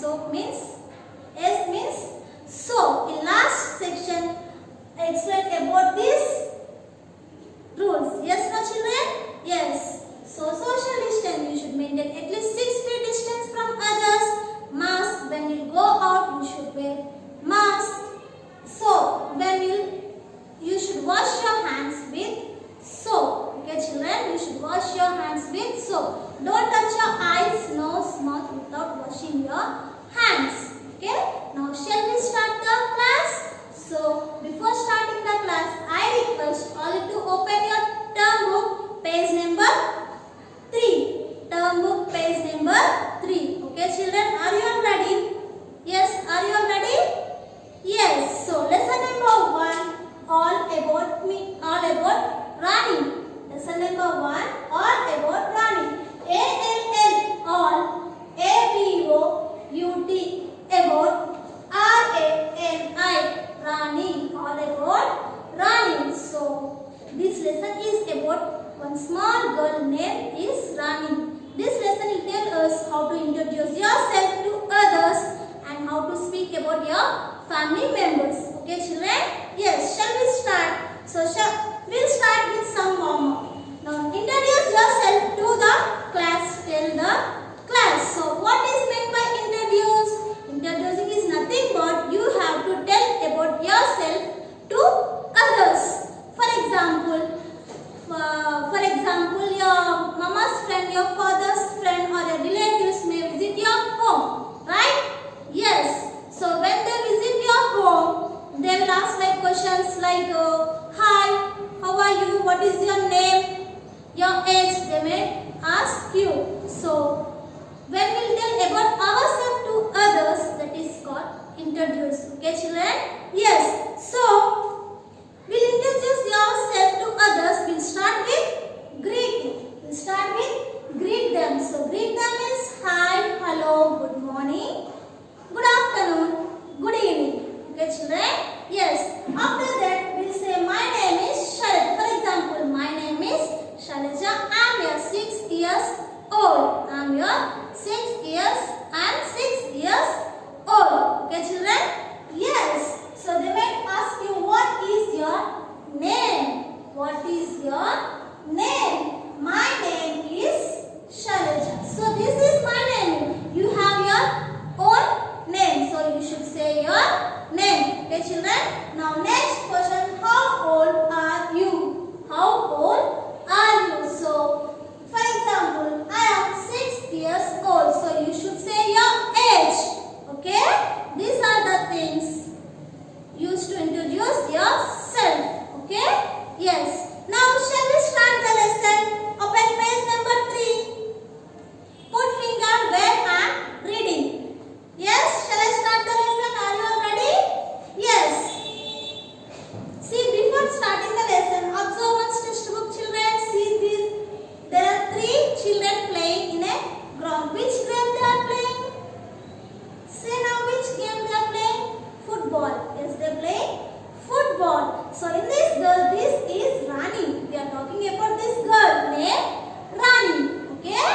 Soap means S means soap. In last section, I explained about these rules. Yes, no children? Yes. So social distance, you should maintain at least 6 feet distance from others. Mask, when you go out, you should wear mask. Soap, when you should wash your hands with soap. Okay, children, you should wash your hands with soap. Don't touch your eyes, nose, mouth without washing your hands. Okay, now shall we start the class? So, before starting the class, I request all you to open your term book, page number 3. Term book, page number 3. Okay, children, are you all ready? Yes, are you all ready? Yes. So, lesson number 1, all about me, all about Rani. Lesson number 1, all about Rani. A-L-L, all. A-B-O-U-T, about. R-A-N-I, Rani, all about Rani. So, this lesson is about one small girl name is Rani. This lesson will tell us how to introduce yourself to others and how to speak about your family members. Okay, children? Yes, shall we start? So, we'll start with some warm-up. Now, introduce yourself to the class. Tell the class. So, what is meant by introduce? Introducing is nothing but you have to tell about yourself to others. For example, your mama's friend, your father's friend, or your relatives may visit your home, right? Yes. So when they visit your home, they will ask like questions like, hi, how are you? What is your name? Your age? They may ask you. So when we tell about ourselves to others, that is called introduce. Okay, children? Yes. So we'll introduce yourself to others. We'll start with greeting. We'll start with greet them. So greet them is hi, hello, good morning, good afternoon, good evening. Okay, children? Yes. After that, we'll say my name is Shailaja. For example, my name is Shailaja. I'm your 6 years old. I'm your 6 years old. Okay, children? Yes. So they might ask you, what is your name? What is your name? My name is Shailaja. So this is my name. You have your own name. So you should say your name. Okay, children? Now next question, how old are you? How old are you? So for example, I am 6 years old. So you should say your age. Okay? These are the things used to introduce yourself. Okay? Yes. Now shall we start the lesson? Open page number 3. Put finger where I am reading. Yes? Shall I start the lesson? Are you all ready? Yes. See, before starting the lesson, observe one's textbook, children. See this. There are 3 children playing in a ground. Which game they are playing? Say now which game they are playing? Football. Yes, they play football. So in this girl, this is Rani. We are talking about this girl named Rani. Okay?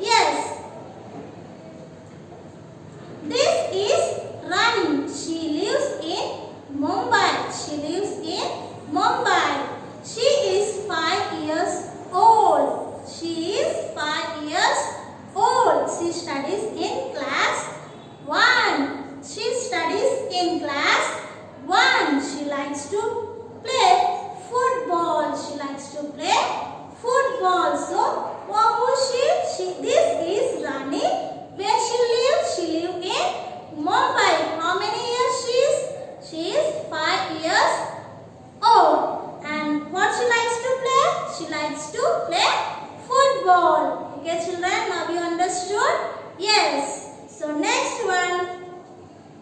Yes. This is Rani. She lives in Mumbai. She lives in Mumbai. She is 5 years old. She is 5 years old. She studies in class 1. She studies in class 1. She likes to play football. She likes to play football. So, who is she? This is Rani. Where she lives? She lives in Mumbai. How many years she is? She is 5 years old. And what she likes to play? She likes to play football. Okay, children, now you understood? Yes. So next one,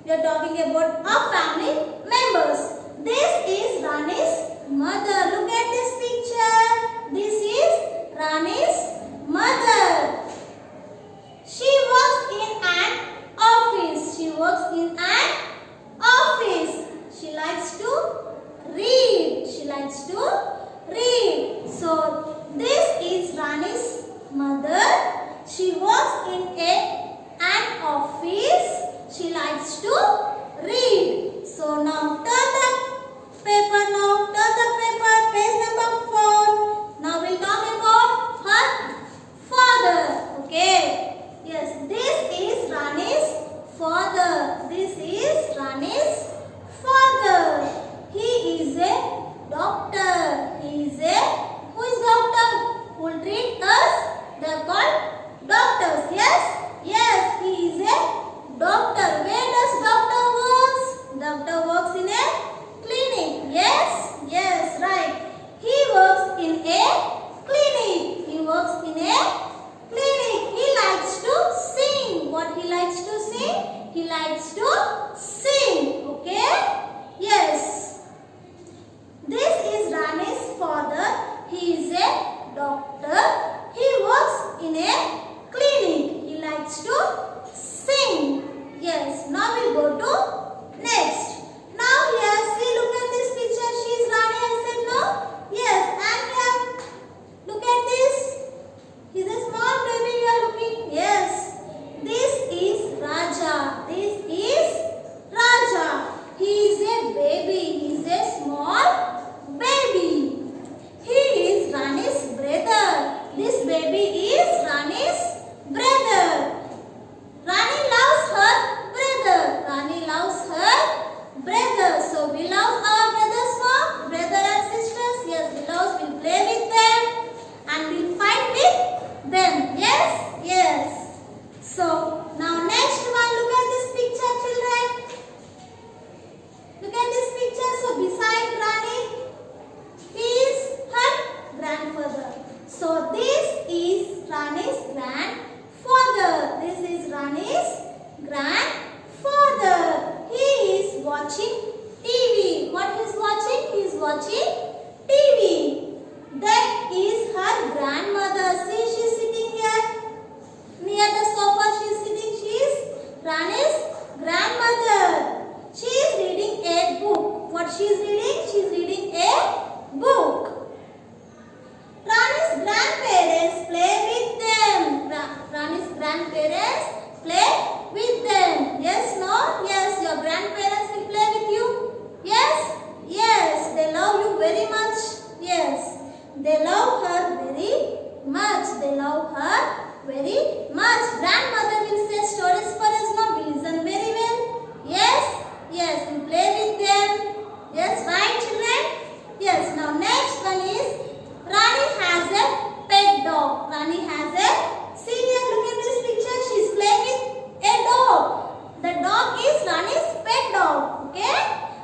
we are talking about our family members. This is Rani's mother. Look at this picture. This is Rani's mother. She works in an office. She works in an office. She likes to read. She likes to read. So this is Rani's mother. She works in an office. father. This is Rani's father. He is a doctor. He is a, who is doctor? Who will treat us? They are called doctors. Yes? Yes, he is a doctor. Where does doctor works? Doctor works in a clinic. Yes? Yes, right. He works in a clinic. He works in a clinic. He likes to sing. What he likes to sing? He likes to sing. Okay? Yes. This is Rani's father. He is a doctor. He works in a clinic. He likes to sing. Yes. Now we'll go to next. Now here, see, look at this picture. She is Rani. I said no. Yes. And here, look at this. He's a small baby you are looking. Yes. This is Raja. This is Raja. He is a baby. He is a small baby. He is Rani's brother. This baby is Rani's brother. Rani loves her brother. Rani loves her brother. So we love our brothers, no? Brother and sisters. Yes, we love. We'll play with them and we'll fight with them. Yes? Yes. So now next one, look at this picture, children. Look at this picture. So beside Rani is her grandfather. So this is Rani's grandfather. This is Rani's grandfather. He is watching TV. What he is watching? He is watching TV. That is her grandmother. See, she is sitting here. Near the sofa she is sitting. She is Rani's grandmother. She is reading a book. What she is reading? She is reading a book. Rani's grandparents play with them. Rani's grandparents play with them. Yes, no? Yes, your grandparents will play with you. Yes? Yes, they love you very much. Yes, they love her very much. They love her very much. Grandmother will say stories for us. No, we listen very well. Yes? Yes, we play with them. Yes, right, children? Yes, now next one is Rani has a pet dog. Rani has a, see here, look at this picture. She is playing with a dog. The dog is Rani's pet dog. Okay?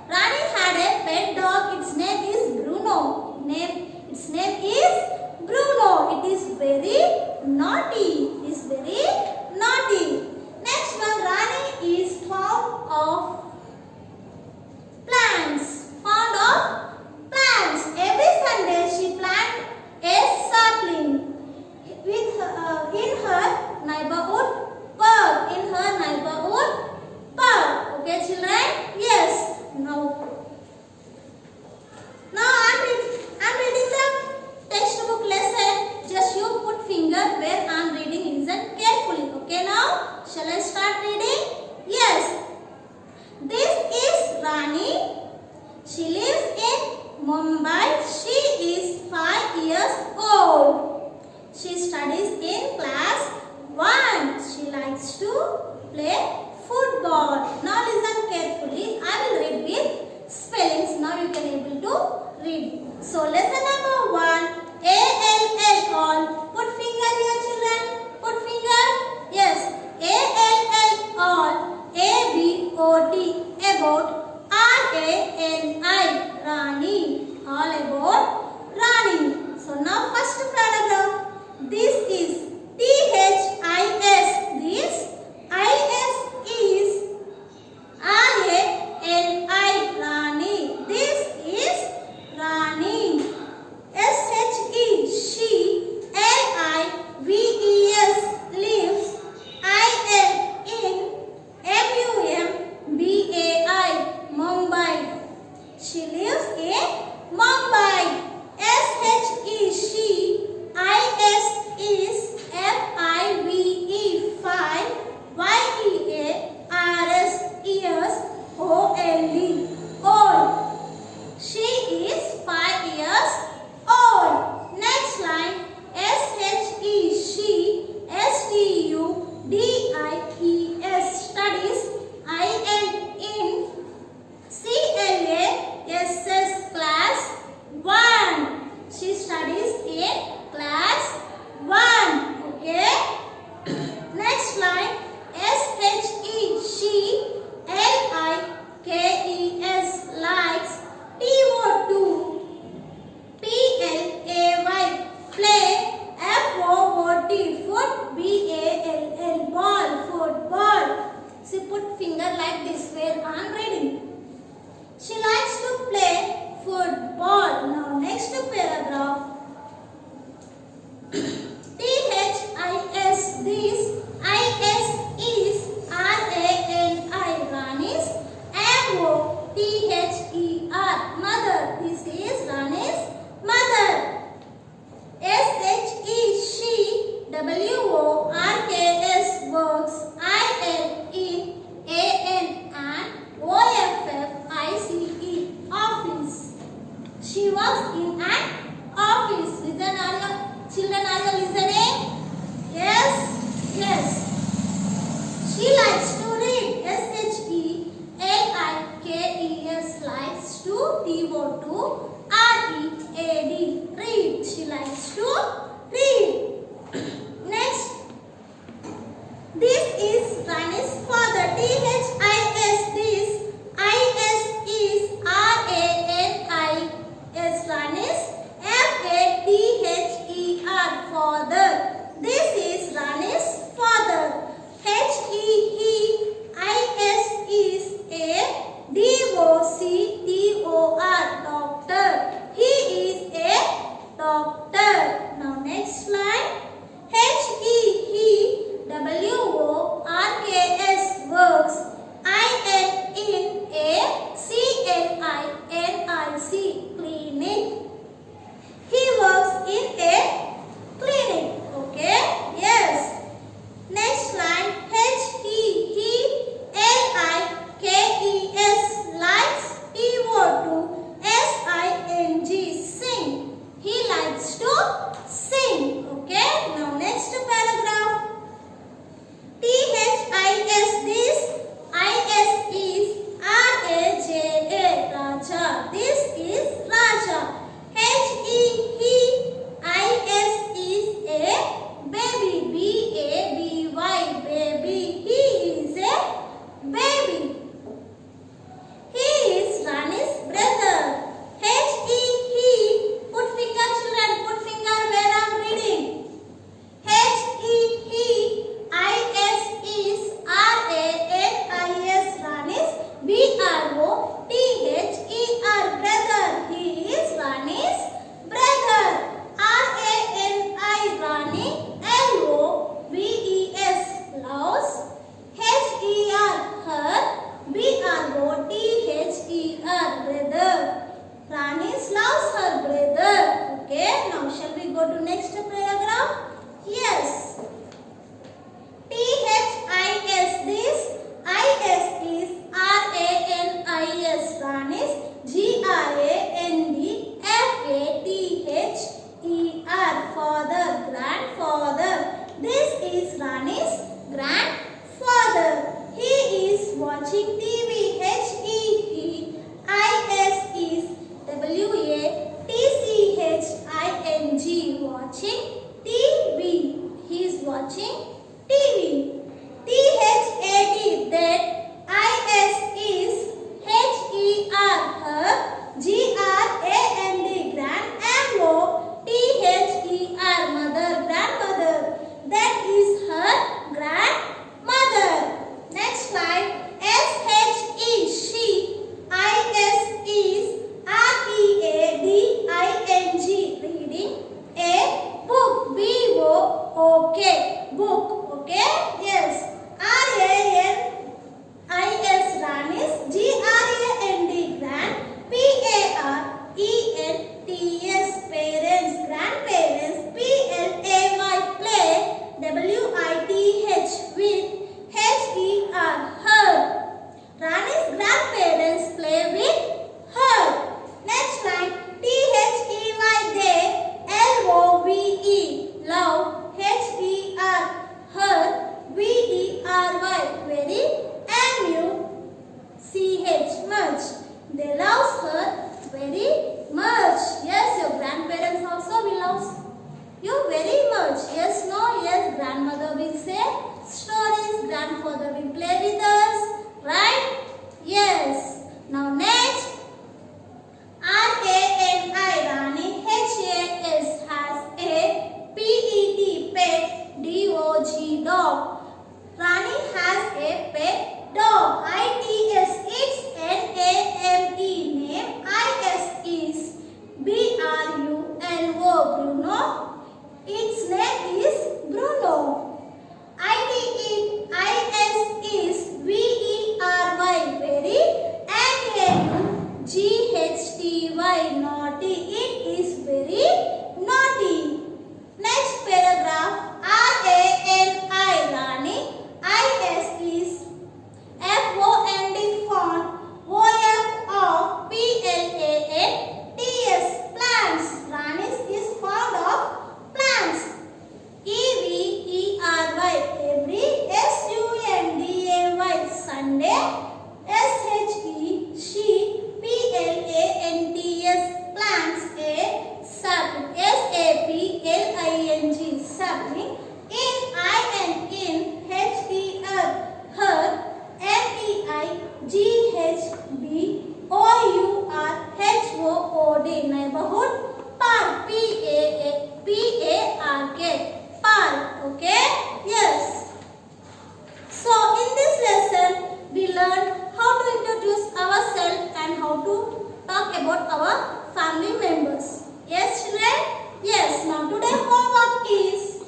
Rani had a pet dog. Its name is Bruno. Its name is Bruno. It is very naughty. It is very naughty. Next one, Rani is fond of plants. Fond of plants. Every Sunday she plants a sapling in her neighborhood park. In her neighborhood park. Okay, children? Yes. Now I'm reading the textbook lesson. Just you put finger where I'm reading. Listen carefully. Okay, now shall I start reading? Yes. This is Rani. She lives in Mumbai. She is 5 years old. She studies in class 1. She likes to play football. Now listen carefully. I will read with spellings. Now you can able to read. So lesson number 1. A-L-L all. Put finger here, children. Put finger. Yes. A-L-L all. A-B-O-T. About. R-A-N-I. Rani. All about Rani. So now first paragraph. This is T-H-I-S. This I-S is R-A-N-I. Rani. This is Rani. S-H-E. She. L-I-V-E-S. Lives. I-L in M-U-M-B-A-I. Mumbai. She lives in Mumbai. S-H-E. She. I-S is F-I-V-E. finger like this where I am reading. She likes to play football. Now next paragraph. T-H-I-S, this I-S is R-A-N-I, Rani's. M-O-T-H-E-R, mother, this is Rani's mother. S-H-E, she, W-O-R-K-S, works, I-L-E-A-N, and O-F-F-I-C-E, office. She works in an office. Listen, are you children, are you listening? Yes? Yes. She likes to read. S-H-E-L-I-K-E-S, likes to, T-O-2-R-E-A-D, read. She likes to read. Next. This is Rani's father. T-H-I-S, this I-S is R-A-N-I-S, Rani's. F-A-T-H-E-R, father. This is Rani's father. H-E-E-I-S is A-D-O-C-T-O-R, doctor. He is a doctor. Now next slide. H-E-E-W-O-R-K-S, works, I-N-A-C-L-I-N-I-C, clinic. He works in a clinic. Okay? Yes. Next line. H-E-E-L-I-K-E-S, likes, T-O-2-S-I-N-G, sing. He likes to sing. Okay? Now next paragraph. T-H-I-S, this I-S is R-A-J-A, Raja. This is Raja. H-E-E-I-S is a baby, B-A-B-Y, baby. He is a baby. He is Rani's brother. H-E-E, put finger children, put finger where I am reading. H-E-E-I-S is R-A-N-I-S, Rani's, B-R-O-T-H-E-R, brother. He is Rani's brother. R-A-N-I, Rani, L-O-V-E-S, loves. H-E-R, her, B-R-O-T-H-E-R, brother. Rani's loves her brother. Okay, now shall we go to next paragraph? Yes. T-H-I-S, this I-S is R-A-N-I-S, Rani's, G-R-A-N-D-F-A-T-H-E-R, father, grandfather. This is Rani's grandfather. He is watching TV. H-E-E-I-S is W-A-T-C-H-I-N-G, watching TV. He is watching TV. T-H-A-D, that I-S is H-E-R, her, G-R-A-N-D, grand, M-O-T-H-E-R, mother, grandmother. That is her grandmother. Next slide. S-H Sunday. SHE, plants, a sapling, SAPLING, sapling. In, I and in, HE, earth, NEIGHB, OURHOOD, neighborhood. Park, PARK, park. Okay, yes. So in this lesson we learned how to introduce ourselves and how to talk about our family members. Yes children? Yes. Now today homework is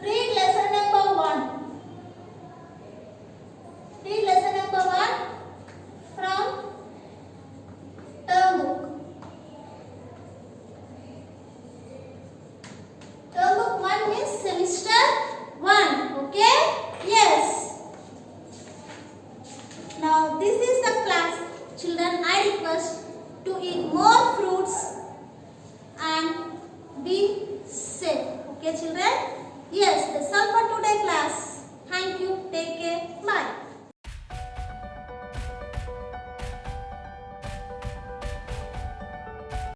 read lesson number 1. Read lesson number 1 from term book. Term book 1 means semester 1. Okay? Yes. Now this is the class. Children, I request to eat more fruits and be safe. Okay children? Yes, that's all for today class. Thank you. Take care. Bye.